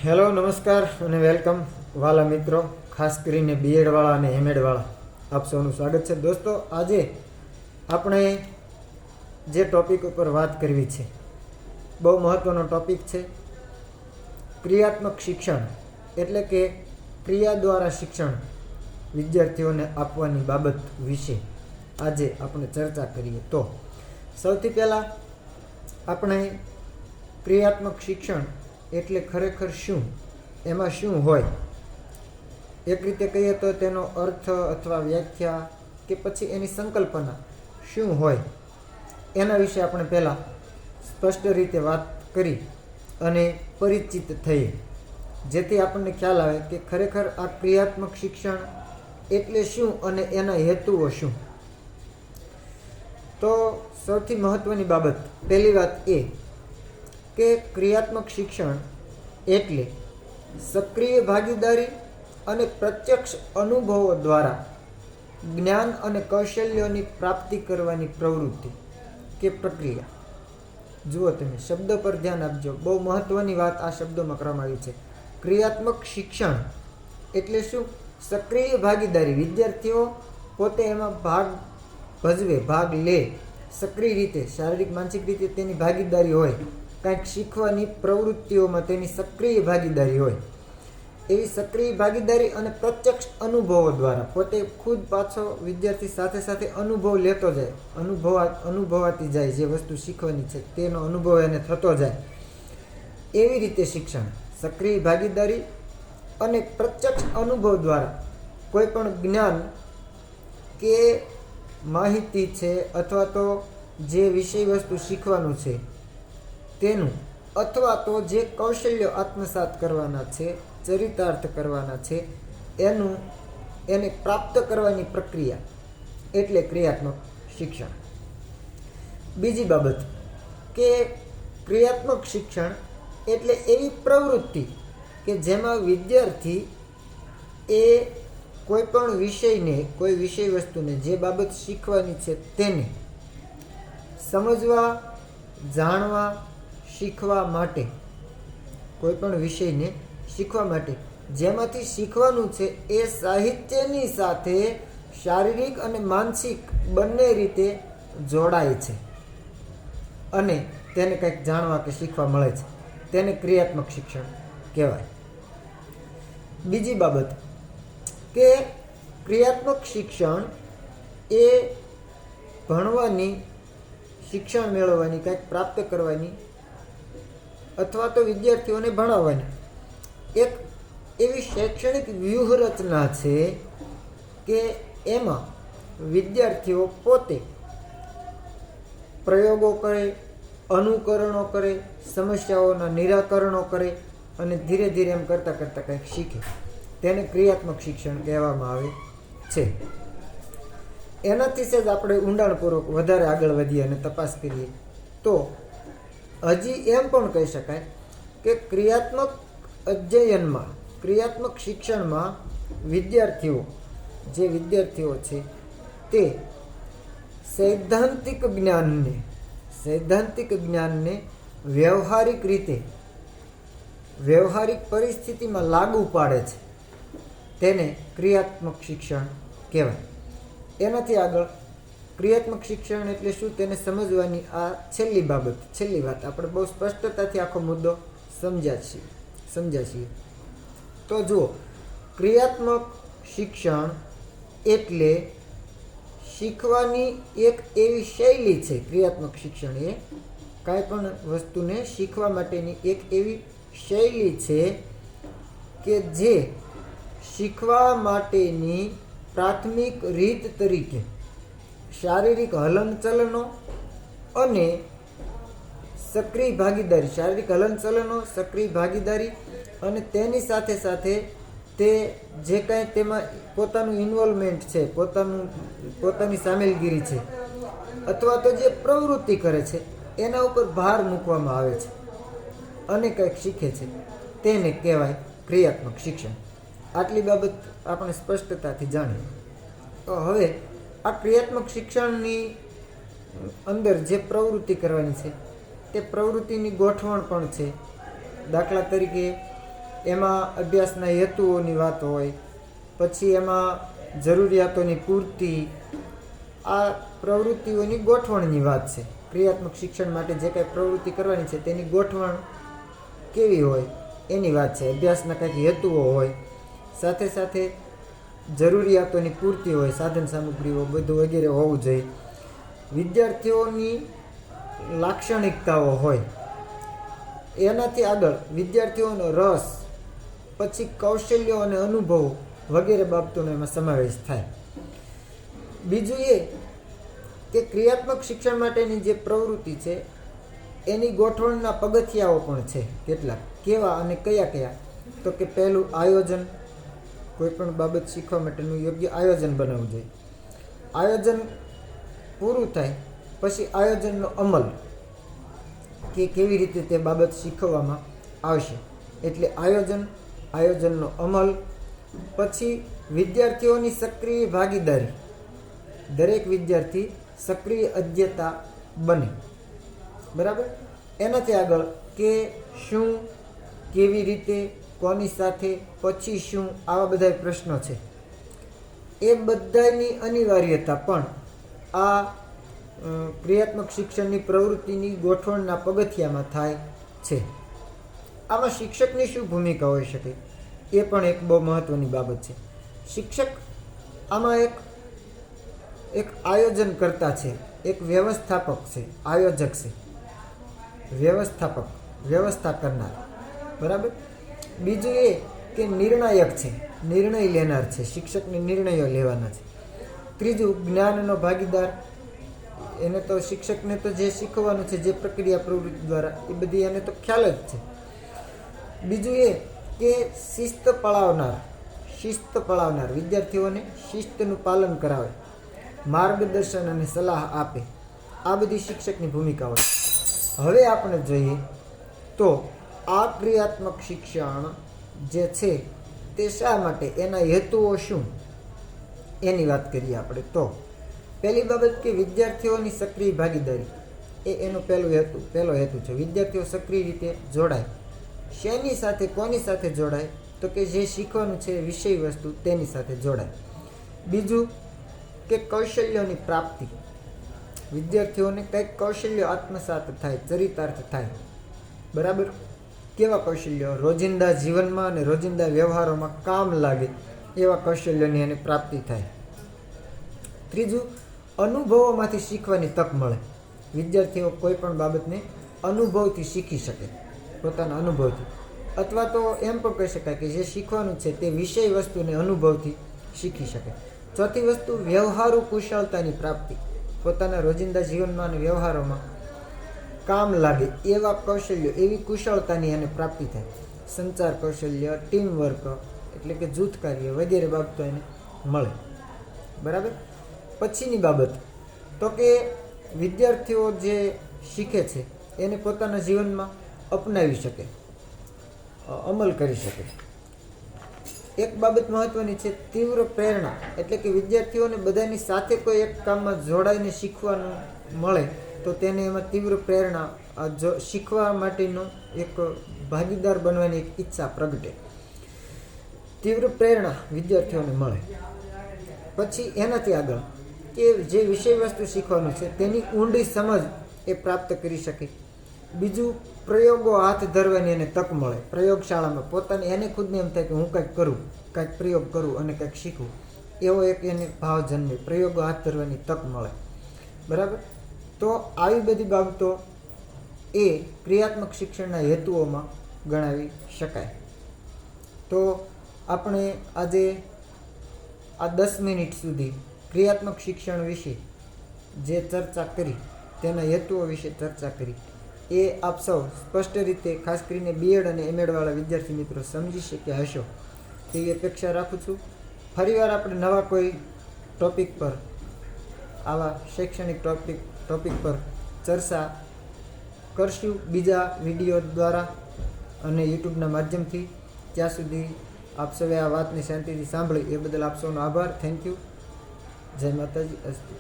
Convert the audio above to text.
Hello, નમસ્કાર અને welcome વાલા મિત્રો, ખાસ કરીને બીએડવાળા અને એમએડવાળા આપ સૌનું સ્વાગત છે. દોસ્તો, આજે આપણે જે ટૉપિક ઉપર વાત કરવી છે, બહુ મહત્ત્વનો ટૉપિક છે. ક્રિયાત્મક શિક્ષણ એટલે કે ક્રિયા દ્વારા શિક્ષણ વિદ્યાર્થીઓને આપવાની બાબત વિશે આજે આપણે ચર્ચા કરીએ. તો સૌથી પહેલાં આપણે ક્રિયાત્મક શિક્ષણ એટલે ખરેખર શું, એમાં શું હોય, એક રીતે કહીએ તો તેનો અર્થ અથવા વ્યાખ્યા કે પછી એની સંકલ્પના શું હોય, એના વિશે આપણે પહેલાં સ્પષ્ટ રીતે વાત કરી અને પરિચિત થઈએ, જેથી આપણને ખ્યાલ આવે કે ખરેખર આ ક્રિયાત્મક શિક્ષણ એટલે શું અને એના હેતુઓ શું. તો સૌથી મહત્ત્વની બાબત, પહેલી વાત એ કે ક્રિયાત્મક શિક્ષણ એટલે સક્રિય ભાગીદારી અને પ્રત્યક્ષ અનુભવો દ્વારા જ્ઞાન અને કૌશલ્યોની પ્રાપ્તિ કરવાની પ્રવૃત્તિ કે પ્રક્રિયા. જુઓ, તમે શબ્દ પર ધ્યાન આપજો, બહુ મહત્ત્વની વાત આ શબ્દોમાં કરવામાં આવી છે. ક્રિયાત્મક શિક્ષણ એટલે શું? સક્રિય ભાગીદારી, વિદ્યાર્થીઓ પોતે એમાં ભાગ ભજવે, ભાગ લે, સક્રિય રીતે, શારીરિક માનસિક રીતે તેની ભાગીદારી હોય, કંઈક શીખવાની પ્રવૃત્તિઓમાં તેની સક્રિય ભાગીદારી હોય. એવી સક્રિય ભાગીદારી અને પ્રત્યક્ષ અનુભવો દ્વારા પોતે ખુદ પાછો વિદ્યાર્થી સાથે સાથે અનુભવ લેતો જાય, અનુભવાતી જાય, જે વસ્તુ શીખવાની છે તેનો અનુભવ એને થતો જાય. એવી રીતે શિક્ષણ સક્રિય ભાગીદારી અને પ્રત્યક્ષ અનુભવ દ્વારા કોઈ પણ જ્ઞાન કે માહિતી છે અથવા તો જે વિષય વસ્તુ શીખવાનું છે તેનું, અથવા તો જે કૌશલ્યો આત્મસાત કરવાના છે, ચરિતાર્થ કરવાના છે, એને પ્રાપ્ત કરવાની પ્રક્રિયા એટલે ક્રિયાત્મક શિક્ષણ. બીજી બાબત કે ક્રિયાત્મક શિક્ષણ એટલે એવી પ્રવૃત્તિ કે જેમાં વિદ્યાર્થી એ કોઈ પણ વિષયને, કોઈ વિષય વસ્તુને, જે બાબત શીખવાની છે તેને સમજવા, જાણવા, શીખવા માટે, કોઈ પણ વિષયને શીખવા માટે જેમાંથી શીખવાનું છે એ સાહિત્યની સાથે શારીરિક અને માનસિક બંને રીતે જોડાય છે અને તેને કંઈક જાણવા કે શીખવા મળે છે, તેને ક્રિયાત્મક શિક્ષણ કહેવાય. બીજી બાબત કે ક્રિયાત્મક શિક્ષણ એ ભણવાની, શિક્ષણ મેળવવાની, કંઈક પ્રાપ્ત કરવાની અથવા તો વિદ્યાર્થીઓને ભણાવવાની એક એવી શૈક્ષણિક વ્યૂહરચના છે કે એમાં વિદ્યાર્થીઓ પોતે પ્રયોગો કરે, અનુકરણો કરે, સમસ્યાઓના નિરાકરણો કરે અને ધીરે ધીરે એમ કરતાં કરતાં કંઈક શીખે. તેને ક્રિયાત્મક શિક્ષણ કહેવામાં આવે છે. એનાથી જ આપણે ઊંડાણપૂર્વક વધારે આગળ વધીએ અને તપાસ કરીએ તો હજી એમ પણ કહી શકાય કે ક્રિયાત્મક અધ્યયનમાં, ક્રિયાત્મક શિક્ષણમાં વિદ્યાર્થીઓ છે તે સૈદ્ધાંતિક જ્ઞાનને વ્યવહારિક રીતે, વ્યવહારિક પરિસ્થિતિમાં લાગુ પાડે છે, તેને ક્રિયાત્મક શિક્ષણ કહેવાય. એનાથી આગળ ક્રિયાત્મક શિક્ષણ એટલે શું તેને સમજવાની આ છેલ્લી વાત આપણે બહુ સ્પષ્ટતાથી આખો મુદ્દો સમજ્યા છીએ. તો જુઓ, ક્રિયાત્મક શિક્ષણ એટલે શીખવાની એક એવી શૈલી છે. ક્રિયાત્મક શિક્ષણ એ કાંઈ પણ વસ્તુને શીખવા માટેની એક એવી શૈલી છે કે જે શીખવા માટેની પ્રાથમિક રીત તરીકે શારીરિક હલનચલનો અને સક્રિય ભાગીદારી, શારીરિક હલનચલનો, સક્રિય ભાગીદારી અને તેની સાથે સાથે તે જે કાંઈ તેમાં પોતાનું ઇન્વોલ્વમેન્ટ છે, પોતાની સામેલગીરી છે અથવા તો જે પ્રવૃત્તિ કરે છે એના ઉપર ભાર મૂકવામાં આવે છે અને કંઈક શીખે છે, તેને કહેવાય ક્રિયાત્મક શિક્ષણ. આટલી બાબત આપણે સ્પષ્ટતાથી જાણીએ. તો હવે આ ક્રિયાત્મક શિક્ષણની અંદર જે પ્રવૃત્તિ કરવાની છે તે પ્રવૃત્તિની ગોઠવણ પણ છે. દાખલા તરીકે એમાં અભ્યાસના હેતુઓની વાત હોય, પછી એમાં જરૂરિયાતોની પૂર્તિ, આ પ્રવૃત્તિઓની ગોઠવણની વાત છે. ક્રિયાત્મક શિક્ષણ માટે જે કાંઈ પ્રવૃત્તિ કરવાની છે તેની ગોઠવણ કેવી હોય એની વાત છે. અભ્યાસના કંઈક હેતુઓ હોય, સાથે સાથે જરૂરિયાતોની પૂર્તિ હોય, સાધન સામગ્રીઓ બધું વગેરે હોવું જોઈએ. વિદ્યાર્થીઓની લાક્ષણિકતાઓ હોય, એનાથી આગળ વિદ્યાર્થીઓનો રસ, પછી કૌશલ્યો અને અનુભવો વગેરે બાબતોનો એમાં સમાવેશ થાય. બીજું એ કે ક્રિયાત્મક શિક્ષણ માટેની જે પ્રવૃત્તિ છે એની ગોઠવણના પગથિયાઓ પણ છે કેટલાક. કેવા અને કયા કયા? તો કે પહેલું આયોજન, કોઈ પણ બાબત શીખવા માટેનું યોગ્ય આયોજન બનાવવું જોઈએ. આયોજન પૂરું થાય પછી આયોજનનો અમલ, કે કેવી રીતે તે બાબત શીખવવામાં આવશે. એટલે આયોજનનો અમલ, પછી વિદ્યાર્થીઓની સક્રિય ભાગીદારી, દરેક વિદ્યાર્થી સક્રિય અધ્યતા બને. બરાબર. એનાથી આગળ કે શું, કેવી રીતે, કોની સાથે, પછી શું, આવા બધા પ્રશ્નો છે. એ બધાની અનિવાર્યતા પણ આ ક્રિયાત્મક શિક્ષણની પ્રવૃત્તિની ગોઠવણના પગથિયામાં થાય છે. આમાં શિક્ષકની શું ભૂમિકા હોઈ શકે એ પણ એક બહુ મહત્ત્વની બાબત છે. શિક્ષક આમાં એક આયોજન કરતા છે, એક વ્યવસ્થાપક છે, આયોજક છે, વ્યવસ્થા કરનાર. બરાબર. બીજું એ કે નિર્ણાયક છે, નિર્ણય લેનાર છે, શિક્ષકને નિર્ણયો લેવાના છે. ત્રીજું જ્ઞાનનો ભાગીદાર, એને તો શિક્ષકને તો જે શીખવાનું છે, જે પ્રક્રિયા પ્રવૃત્તિ દ્વારા, એ બધી એને તો ખ્યાલ જ છે. બીજું એ કે શિસ્ત પળાવનાર, વિદ્યાર્થીઓને શિસ્તનું પાલન કરાવે, માર્ગદર્શન અને સલાહ આપે. આ બધી શિક્ષકની ભૂમિકા હોય. હવે આપણે જોઈએ તો આ ક્રિયાત્મક શિક્ષણ જે છે તે શા માટે, એના હેતુઓ શું, એની વાત કરીએ આપણે. તો પહેલી બાબત કે વિદ્યાર્થીઓની સક્રિય ભાગીદારી, એ એનો પહેલો હેતુ છે. વિદ્યાર્થીઓ સક્રિય રીતે જોડાય. શેની સાથે, કોની સાથે જોડાય? તો કે જે શીખવાનું છે વિષય વસ્તુ તેની સાથે જોડાય. બીજું કે કૌશલ્યોની પ્રાપ્તિ, વિદ્યાર્થીઓને કંઈક કૌશલ્યો આત્મસાત થાય, ચરિતાર્થ થાય. બરાબર. કેવા કૌશલ્યો? રોજિંદા જીવનમાં અને રોજિંદા વ્યવહારોમાં કામ લાગે એવા કૌશલ્યોની એને પ્રાપ્તિ થાય. ત્રીજું, અનુભવોમાંથી શીખવાની તક મળે. વિદ્યાર્થીઓ કોઈ પણ બાબતને અનુભવથી શીખી શકે, પોતાના અનુભવથી. અથવા તો એમ પણ કહી શકાય કે જે શીખવાનું છે તે વિષય વસ્તુને અનુભવથી શીખી શકે. ચોથી વસ્તુ, વ્યવહારુ કુશળતાની પ્રાપ્તિ, પોતાના રોજિંદા જીવનમાં અને વ્યવહારોમાં કામ લાગે એવા કૌશલ્યો, એવી કુશળતાની એને પ્રાપ્તિ થાય. સંચાર કૌશલ્ય, ટીમ વર્ક એટલે કે જૂથ કાર્ય વગેરે બાબતો એને મળે. બરાબર. પછીની બાબત તો કે વિદ્યાર્થીઓ જે શીખે છે એને પોતાના જીવનમાં અપનાવી શકે, અમલ કરી શકે. એક બાબત મહત્વની છે, તીવ્ર પ્રેરણા, એટલે કે વિદ્યાર્થીઓને બધાની સાથે કોઈ એક કામમાં જોડાઈને શીખવાનું મળે તો તેને એમાં તીવ્ર પ્રેરણા, શીખવા માટેનો એક ભાગીદાર બનવાની એક ઈચ્છા પ્રગટે. તીવ્ર પ્રેરણા વિદ્યાર્થીઓને મળે. પછી એનાથી આગળ કે જે વિષય વસ્તુ શીખવાનું છે તેની ઊંડી સમજ એ પ્રાપ્ત કરી શકે. બીજું, પ્રયોગો હાથ ધરવાની એને તક મળે. પ્રયોગશાળામાં પોતાને એને ખુદને એમ થાય કે હું કંઈક કરું, કંઈક પ્રયોગ કરું અને કંઈક શીખું, એવો એક એને ભાવ જન્મે, પ્રયોગો હાથ ધરવાની તક મળે. બરાબર. તો આવી બધી બાબતો એ ક્રિયાત્મક શિક્ષણના હેતુઓમાં ગણાવી શકાય. તો આપણે આજે આ 10 મિનિટ સુધી ક્રિયાત્મક શિક્ષણ વિશે જે ચર્ચા કરી, તેના હેતુઓ વિશે ચર્ચા કરી, એ આપ સૌ સ્પષ્ટ રીતે, ખાસ કરીને બીએડ અને એમએડવાળા વિદ્યાર્થી મિત્રો સમજી શક્યા હશો તેવી અપેક્ષા રાખું છું. ફરીવાર આપણે નવા કોઈ ટૉપિક પર, આવા શૈક્ષણિક ટૉપિક પર ચર્ચા કરશું બીજા વિડીયો દ્વારા અને યુટ્યુબના માધ્યમથી. ત્યાં સુધી આપ સૌએ આ વાતને શાંતિથી સાંભળી એ બદલ આપ સૌનો આભાર. Thank you. જય માતાજી. અસ્તુ.